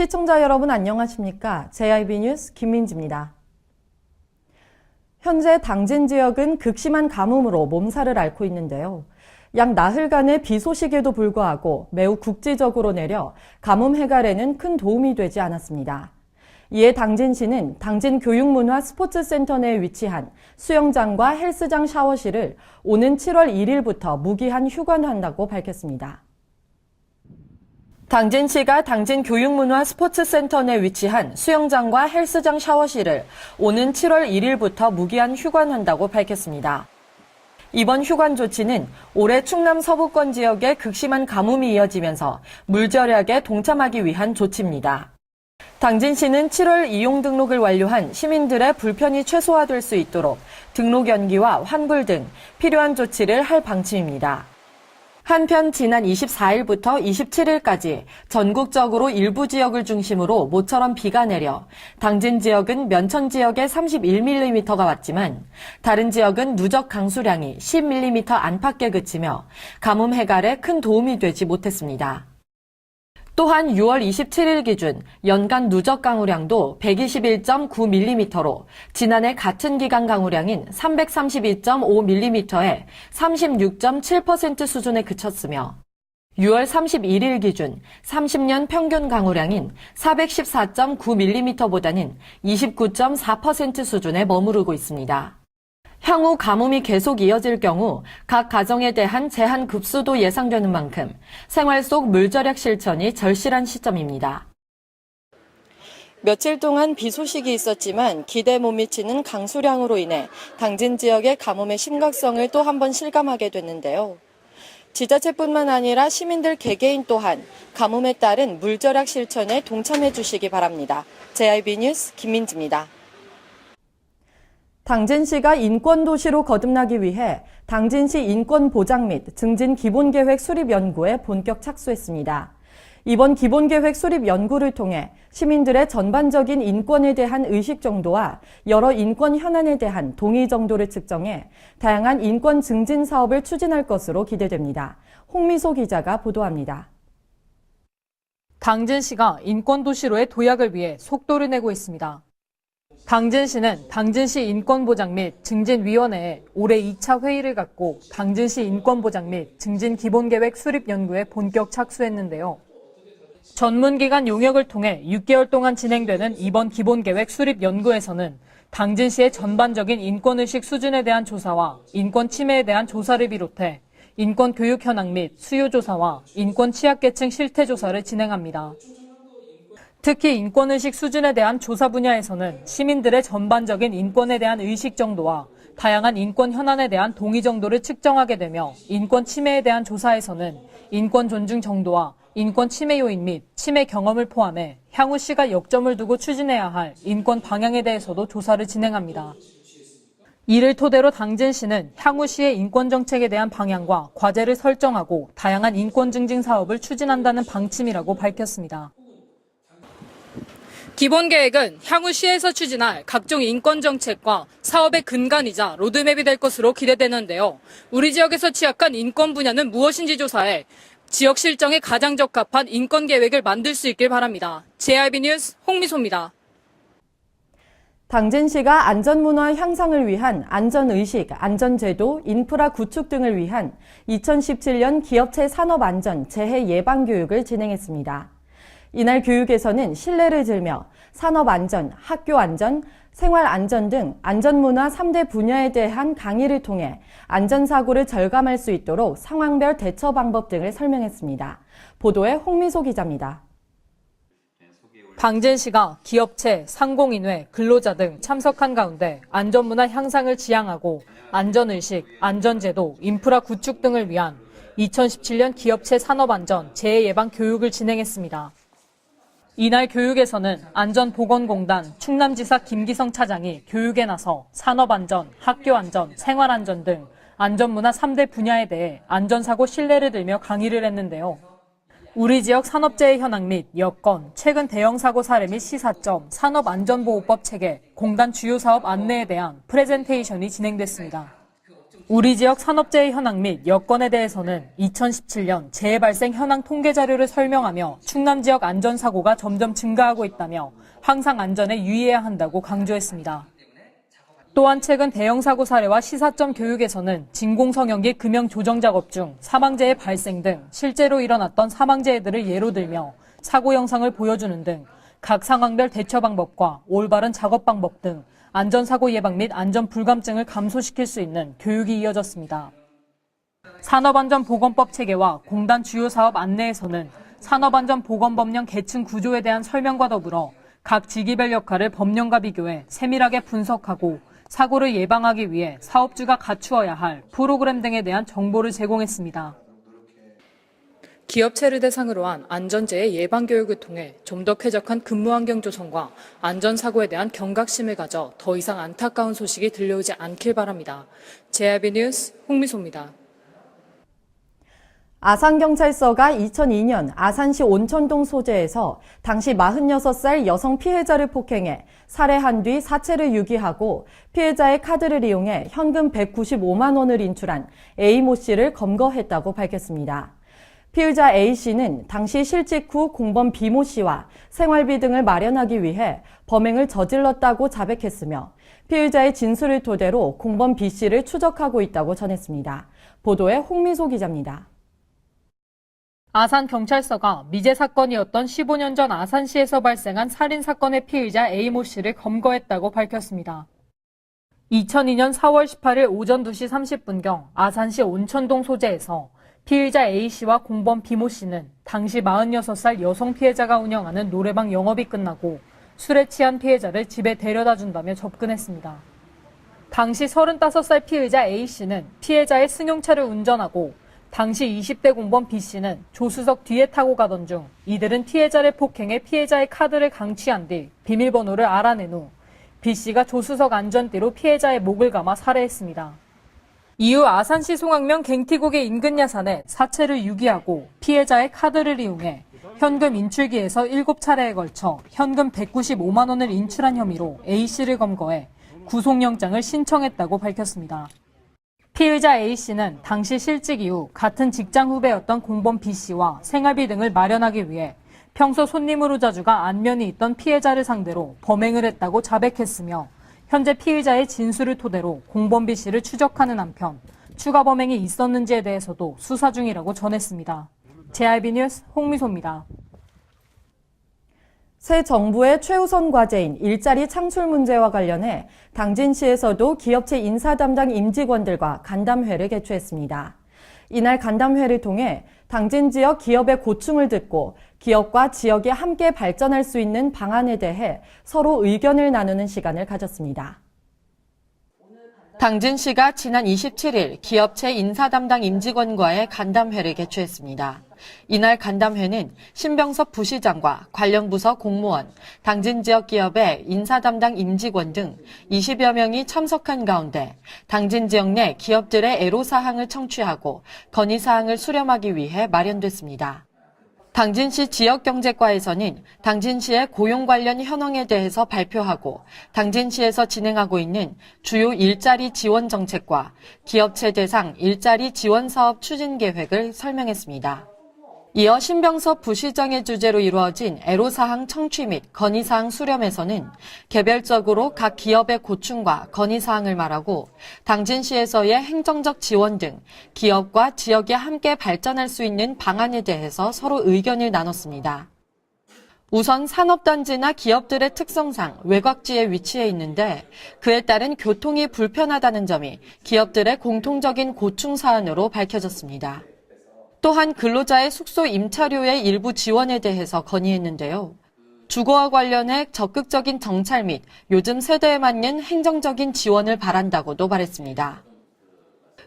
시청자 여러분 안녕하십니까? JIB 뉴스 김민지입니다. 현재 당진 지역은 극심한 가뭄으로 몸살을 앓고 있는데요. 약 나흘간의 비 소식에도 불구하고 매우 국지적으로 내려 가뭄 해결에는 큰 도움이 되지 않았습니다. 이에 당진시는 당진교육문화스포츠센터 내에 위치한 수영장과 헬스장 샤워실을 오는 7월 1일부터 무기한 휴관한다고 밝혔습니다. 당진시가 당진교육문화스포츠센터 내 위치한 수영장과 헬스장 샤워실을 오는 7월 1일부터 무기한 휴관한다고 밝혔습니다. 이번 휴관 조치는 올해 충남 서부권 지역의 극심한 가뭄이 이어지면서 물 절약에 동참하기 위한 조치입니다. 당진시는 7월 이용 등록을 완료한 시민들의 불편이 최소화될 수 있도록 등록 연기와 환불 등 필요한 조치를 할 방침입니다. 한편 지난 24일부터 27일까지 전국적으로 일부 지역을 중심으로 모처럼 비가 내려 당진 지역은 면천 지역에 31mm가 왔지만 다른 지역은 누적 강수량이 10mm 안팎에 그치며 가뭄 해결에 큰 도움이 되지 못했습니다. 또한 6월 27일 기준 연간 누적 강우량도 121.9mm로 지난해 같은 기간 강우량인 332.5mm에 36.7% 수준에 그쳤으며 6월 31일 기준 30년 평균 강우량인 414.9mm보다는 29.4% 수준에 머무르고 있습니다. 향후 가뭄이 계속 이어질 경우 각 가정에 대한 제한 급수도 예상되는 만큼 생활 속 물절약 실천이 절실한 시점입니다. 며칠 동안 비 소식이 있었지만 기대에 못 미치는 강수량으로 인해 당진 지역의 가뭄의 심각성을 또 한 번 실감하게 됐는데요. 지자체뿐만 아니라 시민들 개개인 또한 가뭄에 따른 물절약 실천에 동참해 주시기 바랍니다. JIB 뉴스 김민지입니다. 당진시가 인권도시로 거듭나기 위해 당진시 인권보장 및 증진 기본계획 수립 연구에 본격 착수했습니다. 이번 기본계획 수립 연구를 통해 시민들의 전반적인 인권에 대한 의식 정도와 여러 인권 현안에 대한 동의 정도를 측정해 다양한 인권 증진 사업을 추진할 것으로 기대됩니다. 홍미소 기자가 보도합니다. 당진시가 인권도시로의 도약을 위해 속도를 내고 있습니다. 당진시는 당진시 인권보장 및 증진위원회에 올해 2차 회의를 갖고 당진시 인권보장 및 증진기본계획 수립 연구에 본격 착수했는데요. 전문기관 용역을 통해 6개월 동안 진행되는 이번 기본계획 수립 연구에서는 당진시의 전반적인 인권의식 수준에 대한 조사와 인권 침해에 대한 조사를 비롯해 인권 교육 현황 및 수요 조사와 인권 취약계층 실태 조사를 진행합니다. 특히 인권의식 수준에 대한 조사 분야에서는 시민들의 전반적인 인권에 대한 의식 정도와 다양한 인권 현안에 대한 동의 정도를 측정하게 되며 인권 침해에 대한 조사에서는 인권 존중 정도와 인권 침해 요인 및 침해 경험을 포함해 향후 시가 역점을 두고 추진해야 할 인권 방향에 대해서도 조사를 진행합니다. 이를 토대로 당진시는 향후 시의 인권 정책에 대한 방향과 과제를 설정하고 다양한 인권 증진 사업을 추진한다는 방침이라고 밝혔습니다. 기본계획은 향후 시에서 추진할 각종 인권정책과 사업의 근간이자 로드맵이 될 것으로 기대되는데요. 우리 지역에서 취약한 인권 분야는 무엇인지 조사해 지역 실정에 가장 적합한 인권계획을 만들 수 있길 바랍니다. JIB 뉴스 홍미소입니다. 당진시가 안전문화 향상을 위한 안전의식, 안전제도, 인프라 구축 등을 위한 2017년 기업체 산업안전 재해 예방교육을 진행했습니다. 이날 교육에서는 신뢰를 들며 산업안전, 학교안전, 생활안전 등 안전문화 3대 분야에 대한 강의를 통해 안전사고를 절감할 수 있도록 상황별 대처 방법 등을 설명했습니다. 보도에 홍미소 기자입니다. 당진시가 기업체, 상공인회, 근로자 등 참석한 가운데 안전문화 향상을 지향하고 안전의식, 안전제도, 인프라 구축 등을 위한 2017년 기업체 산업안전 재해 예방 교육을 진행했습니다. 이날 교육에서는 안전보건공단 충남지사 김기성 차장이 교육에 나서 산업안전, 학교안전, 생활안전 등 안전문화 3대 분야에 대해 안전사고 신뢰를 들며 강의를 했는데요. 우리 지역 산업재해 현황 및 여건, 최근 대형사고 사례 및 시사점, 산업안전보호법 체계, 공단 주요 사업 안내에 대한 프레젠테이션이 진행됐습니다. 우리 지역 산업재해 현황 및 여건에 대해서는 2017년 재해 발생 현황 통계 자료를 설명하며 충남 지역 안전사고가 점점 증가하고 있다며 항상 안전에 유의해야 한다고 강조했습니다. 또한 최근 대형사고 사례와 시사점 교육에서는 진공성형기 금형 조정 작업 중 사망재해 발생 등 실제로 일어났던 사망재해들을 예로 들며 사고 영상을 보여주는 등 각 상황별 대처 방법과 올바른 작업 방법 등 안전사고 예방 및 안전불감증을 감소시킬 수 있는 교육이 이어졌습니다. 산업안전보건법 체계와 공단 주요 사업 안내에서는 산업안전보건법령 계층 구조에 대한 설명과 더불어 각 직위별 역할을 법령과 비교해 세밀하게 분석하고 사고를 예방하기 위해 사업주가 갖추어야 할 프로그램 등에 대한 정보를 제공했습니다. 기업체를 대상으로 한 안전재해 예방 교육을 통해 좀 더 쾌적한 근무 환경 조성과 안전사고에 대한 경각심을 가져 더 이상 안타까운 소식이 들려오지 않길 바랍니다. JIB 뉴스 홍미소입니다. 아산경찰서가 2002년 아산시 온천동 소재에서 당시 46살 여성 피해자를 폭행해 살해한 뒤 사체를 유기하고 피해자의 카드를 이용해 현금 195만 원을 인출한 A모 씨를 검거했다고 밝혔습니다. 피의자 A씨는 당시 실직 후 공범 B모 씨와 생활비 등을 마련하기 위해 범행을 저질렀다고 자백했으며 피의자의 진술을 토대로 공범 B씨를 추적하고 있다고 전했습니다. 보도에 홍미소 기자입니다. 아산경찰서가 미제 사건이었던 15년 전 아산시에서 발생한 살인사건의 피의자 A모 씨를 검거했다고 밝혔습니다. 2002년 4월 18일 오전 2시 30분경 아산시 온천동 소재에서 피의자 A씨와 공범 B모 씨는 당시 46살 여성 피해자가 운영하는 노래방 영업이 끝나고 술에 취한 피해자를 집에 데려다 준다며 접근했습니다. 당시 35살 피의자 A씨는 피해자의 승용차를 운전하고 당시 20대 공범 B씨는 조수석 뒤에 타고 가던 중 이들은 피해자를 폭행해 피해자의 카드를 강취한 뒤 비밀번호를 알아낸 후 B씨가 조수석 안전띠로 피해자의 목을 감아 살해했습니다. 이후 아산시 송악면 갱티곡의 인근 야산에 사체를 유기하고 피해자의 카드를 이용해 현금 인출기에서 7차례에 걸쳐 현금 195만 원을 인출한 혐의로 A씨를 검거해 구속영장을 신청했다고 밝혔습니다. 피의자 A씨는 당시 실직 이후 같은 직장 후배였던 공범 B씨와 생활비 등을 마련하기 위해 평소 손님으로 자주가 안면이 있던 피해자를 상대로 범행을 했다고 자백했으며 현재 피의자의 진술을 토대로 공범 B씨를 추적하는 한편 추가 범행이 있었는지에 대해서도 수사 중이라고 전했습니다. JIB 뉴스 홍미소입니다. 새 정부의 최우선 과제인 일자리 창출 문제와 관련해 당진시에서도 기업체 인사 담당 임직원들과 간담회를 개최했습니다. 이날 간담회를 통해 당진 지역 기업의 고충을 듣고 기업과 지역이 함께 발전할 수 있는 방안에 대해 서로 의견을 나누는 시간을 가졌습니다. 당진시가 지난 27일 기업체 인사 담당 임직원과의 간담회를 개최했습니다. 이날 간담회는 신병섭 부시장과 관련 부서 공무원, 당진 지역 기업의 인사 담당 임직원 등 20여 명이 참석한 가운데 당진 지역 내 기업들의 애로사항을 청취하고 건의사항을 수렴하기 위해 마련됐습니다. 당진시 지역경제과에서는 당진시의 고용 관련 현황에 대해서 발표하고 당진시에서 진행하고 있는 주요 일자리 지원 정책과 기업체 대상 일자리 지원 사업 추진 계획을 설명했습니다. 이어 신병섭 부시장의 주재로 이루어진 애로사항 청취 및 건의사항 수렴에서는 개별적으로 각 기업의 고충과 건의사항을 말하고 당진시에서의 행정적 지원 등 기업과 지역이 함께 발전할 수 있는 방안에 대해서 서로 의견을 나눴습니다. 우선 산업단지나 기업들의 특성상 외곽지에 위치해 있는데 그에 따른 교통이 불편하다는 점이 기업들의 공통적인 고충 사안으로 밝혀졌습니다. 또한 근로자의 숙소 임차료의 일부 지원에 대해서 건의했는데요. 주거와 관련해 적극적인 정찰 및 요즘 세대에 맞는 행정적인 지원을 바란다고도 말했습니다.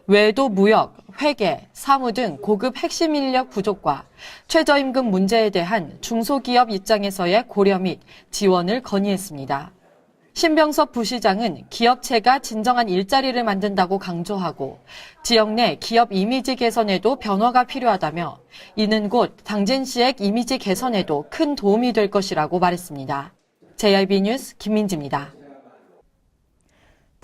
외에도 무역, 회계, 사무 등 고급 핵심 인력 부족과 최저임금 문제에 대한 중소기업 입장에서의 고려 및 지원을 건의했습니다. 신병섭 부시장은 기업체가 진정한 일자리를 만든다고 강조하고 지역 내 기업 이미지 개선에도 변화가 필요하다며 이는 곧 당진시의 이미지 개선에도 큰 도움이 될 것이라고 말했습니다. JIB 뉴스 김민지입니다.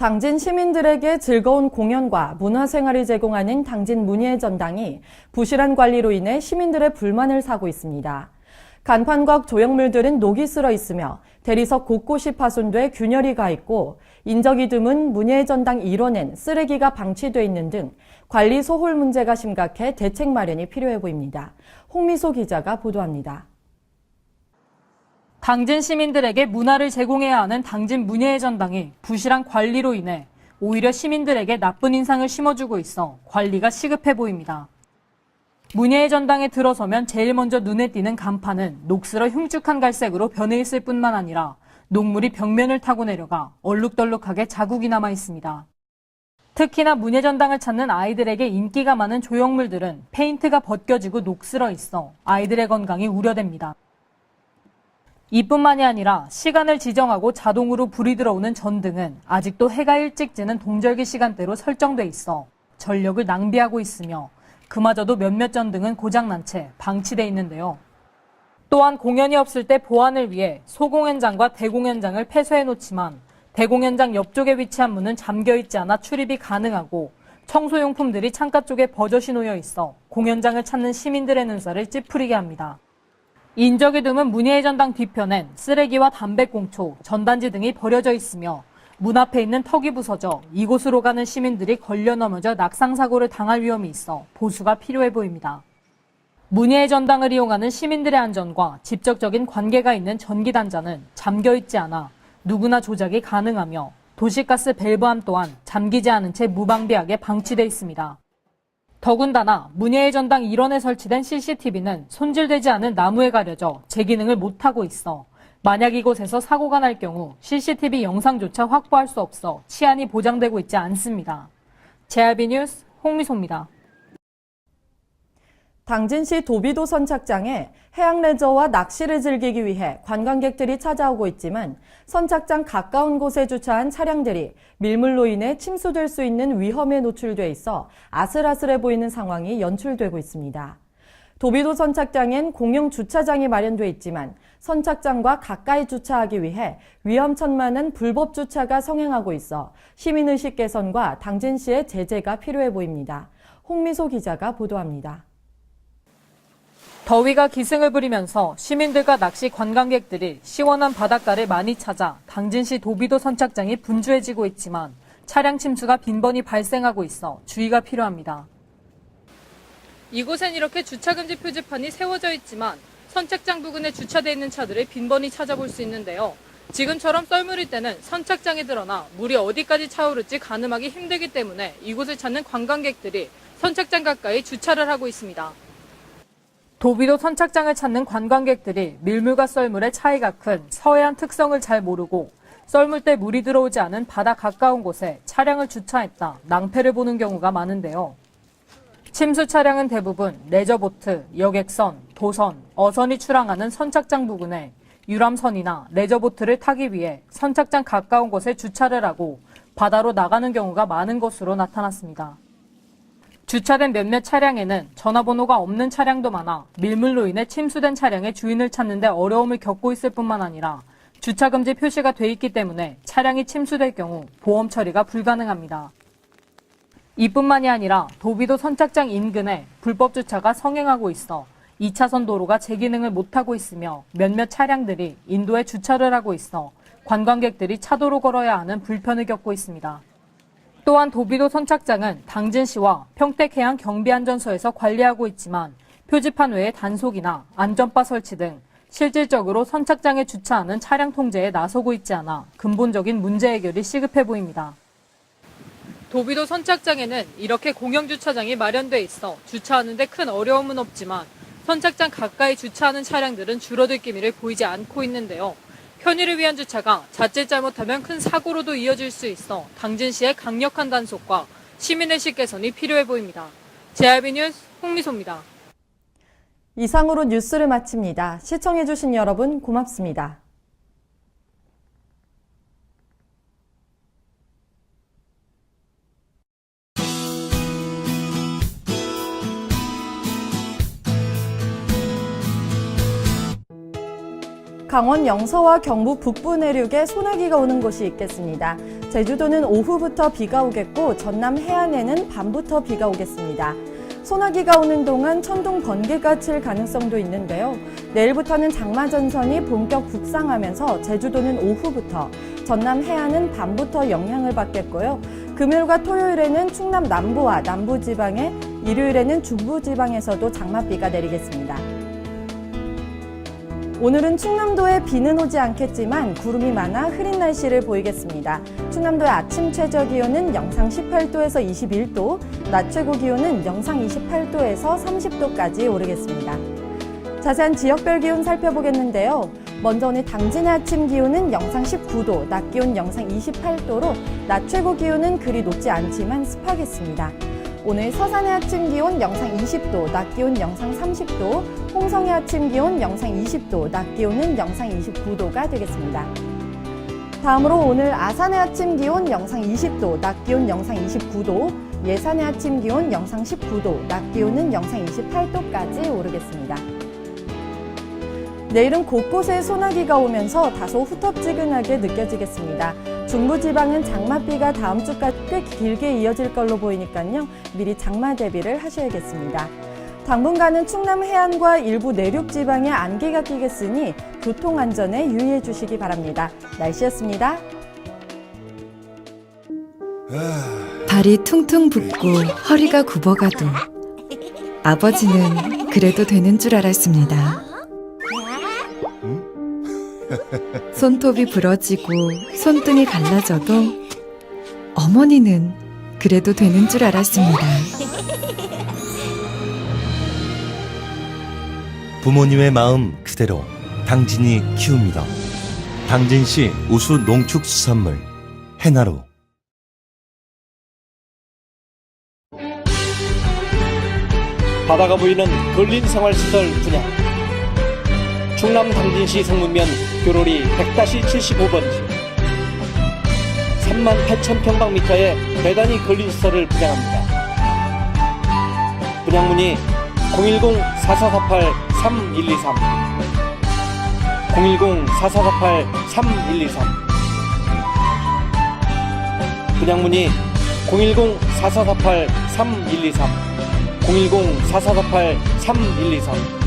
당진 시민들에게 즐거운 공연과 문화생활을 제공하는 당진 문예의 전당이 부실한 관리로 인해 시민들의 불만을 사고 있습니다. 간판과 조형물들은 녹이 슬어 있으며 대리석 곳곳이 파손돼 균열이 가 있고 인적이 드문 문예의 전당 일원엔 쓰레기가 방치돼 있는 등 관리 소홀 문제가 심각해 대책 마련이 필요해 보입니다. 홍미소 기자가 보도합니다. 당진 시민들에게 문화를 제공해야 하는 당진 문예의 전당이 부실한 관리로 인해 오히려 시민들에게 나쁜 인상을 심어주고 있어 관리가 시급해 보입니다. 문예의 전당에 들어서면 제일 먼저 눈에 띄는 간판은 녹슬어 흉측한 갈색으로 변해 있을 뿐만 아니라 녹물이 벽면을 타고 내려가 얼룩덜룩하게 자국이 남아 있습니다. 특히나 문예의 전당을 찾는 아이들에게 인기가 많은 조형물들은 페인트가 벗겨지고 녹슬어 있어 아이들의 건강이 우려됩니다. 이뿐만이 아니라 시간을 지정하고 자동으로 불이 들어오는 전등은 아직도 해가 일찍 지는 동절기 시간대로 설정돼 있어 전력을 낭비하고 있으며 그마저도 몇몇 전등은 고장난 채 방치돼 있는데요. 또한 공연이 없을 때 보안을 위해 소공연장과 대공연장을 폐쇄해 놓지만 대공연장 옆쪽에 위치한 문은 잠겨 있지 않아 출입이 가능하고 청소용품들이 창가 쪽에 버젓이 놓여 있어 공연장을 찾는 시민들의 눈살을 찌푸리게 합니다. 인적이 드문 문예의 전당 뒤편엔 쓰레기와 담배꽁초, 전단지 등이 버려져 있으며 문 앞에 있는 턱이 부서져 이곳으로 가는 시민들이 걸려 넘어져 낙상사고를 당할 위험이 있어 보수가 필요해 보입니다. 문예의 전당을 이용하는 시민들의 안전과 직접적인 관계가 있는 전기단자는 잠겨있지 않아 누구나 조작이 가능하며 도시가스 밸브함 또한 잠기지 않은 채 무방비하게 방치돼 있습니다. 더군다나 문예의 전당 일원에 설치된 CCTV는 손질되지 않은 나무에 가려져 제 기능을 못하고 있어 만약 이곳에서 사고가 날 경우 CCTV 영상조차 확보할 수 없어 치안이 보장되고 있지 않습니다. JRB 뉴스 홍미소입니다. 당진시 도비도 선착장에 해양 레저와 낚시를 즐기기 위해 관광객들이 찾아오고 있지만 선착장 가까운 곳에 주차한 차량들이 밀물로 인해 침수될 수 있는 위험에 노출돼 있어 아슬아슬해 보이는 상황이 연출되고 있습니다. 도비도 선착장엔 공용 주차장이 마련돼 있지만 선착장과 가까이 주차하기 위해 위험천만한 불법 주차가 성행하고 있어 시민의식 개선과 당진시의 제재가 필요해 보입니다. 홍미소 기자가 보도합니다. 더위가 기승을 부리면서 시민들과 낚시 관광객들이 시원한 바닷가를 많이 찾아 당진시 도비도 선착장이 분주해지고 있지만 차량 침수가 빈번히 발생하고 있어 주의가 필요합니다. 이곳엔 이렇게 주차금지 표지판이 세워져 있지만 선착장 부근에 주차되어 있는 차들을 빈번히 찾아볼 수 있는데요. 지금처럼 썰물일 때는 선착장에 드러나 물이 어디까지 차오를지 가늠하기 힘들기 때문에 이곳을 찾는 관광객들이 선착장 가까이 주차를 하고 있습니다. 도비도 선착장을 찾는 관광객들이 밀물과 썰물의 차이가 큰 서해안 특성을 잘 모르고 썰물 때 물이 들어오지 않은 바다 가까운 곳에 차량을 주차했다 낭패를 보는 경우가 많은데요. 침수 차량은 대부분 레저보트, 여객선, 도선, 어선이 출항하는 선착장 부근에 유람선이나 레저보트를 타기 위해 선착장 가까운 곳에 주차를 하고 바다로 나가는 경우가 많은 것으로 나타났습니다. 주차된 몇몇 차량에는 전화번호가 없는 차량도 많아 밀물로 인해 침수된 차량의 주인을 찾는 데 어려움을 겪고 있을 뿐만 아니라 주차금지 표시가 돼 있기 때문에 차량이 침수될 경우 보험 처리가 불가능합니다. 이뿐만이 아니라 도비도 선착장 인근에 불법 주차가 성행하고 있어 2차선 도로가 제 기능을 못하고 있으며 몇몇 차량들이 인도에 주차를 하고 있어 관광객들이 차도로 걸어야 하는 불편을 겪고 있습니다. 또한 도비도 선착장은 당진시와 평택해양 경비안전소에서 관리하고 있지만 표지판 외에 단속이나 안전바 설치 등 실질적으로 선착장에 주차하는 차량 통제에 나서고 있지 않아 근본적인 문제 해결이 시급해 보입니다. 도비도 선착장에는 이렇게 공영 주차장이 마련돼 있어 주차하는 데 큰 어려움은 없지만 선착장 가까이 주차하는 차량들은 줄어들 기미를 보이지 않고 있는데요. 편의를 위한 주차가 자칫 잘못하면 큰 사고로도 이어질 수 있어 당진시의 강력한 단속과 시민의식 개선이 필요해 보입니다. JRB 뉴스 홍미소입니다. 이상으로 뉴스를 마칩니다. 시청해주신 여러분 고맙습니다. 강원 영서와 경북 북부 내륙에 소나기가 오는 곳이 있겠습니다. 제주도는 오후부터 비가 오겠고 전남 해안에는 밤부터 비가 오겠습니다. 소나기가 오는 동안 천둥 번개가 칠 가능성도 있는데요. 내일부터는 장마전선이 본격 북상하면서 제주도는 오후부터, 전남 해안은 밤부터 영향을 받겠고요. 금요일과 토요일에는 충남 남부와 남부지방에, 일요일에는 중부지방에서도 장맛비가 내리겠습니다. 오늘은 충남도에 비는 오지 않겠지만 구름이 많아 흐린 날씨를 보이겠습니다. 충남도의 아침 최저 기온은 영상 18도에서 21도, 낮 최고 기온은 영상 28도에서 30도까지 오르겠습니다. 자세한 지역별 기온 살펴보겠는데요. 먼저 오늘 당진의 아침 기온은 영상 19도, 낮 기온 영상 28도로 낮 최고 기온은 그리 높지 않지만 습하겠습니다. 오늘 서산의 아침 기온 영상 20도, 낮 기온 영상 30도, 홍성의 아침 기온 영상 20도, 낮 기온은 영상 29도가 되겠습니다. 다음으로 오늘 아산의 아침 기온 영상 20도, 낮 기온 영상 29도, 예산의 아침 기온 영상 19도, 낮 기온은 영상 28도까지 오르겠습니다. 내일은 곳곳에 소나기가 오면서 다소 후텁지근하게 느껴지겠습니다. 중부지방은 장맛비가 다음 주까지 꽤 길게 이어질 걸로 보이니까요. 미리 장마 대비를 하셔야겠습니다. 당분간은 충남 해안과 일부 내륙 지방에 안개가 끼겠으니 교통안전에 유의해 주시기 바랍니다. 날씨였습니다. 발이 퉁퉁 붓고 허리가 굽어가도 아버지는 그래도 되는 줄 알았습니다. 손톱이 부러지고 손등이 갈라져도 어머니는 그래도 되는 줄 알았습니다. 부모님의 마음 그대로 당진이 키웁니다. 당진시 우수 농축수산물 해나루. 바다가 보이는 근린 생활시설 분양. 충남 당진시 성문면 교로리 100-75번지 38,000평방미터의 대단위 근린시설을 분양합니다. 분양문의 010-4448-3123 010-4448-3123 분양문의 010-4448-3123 010-4448-3123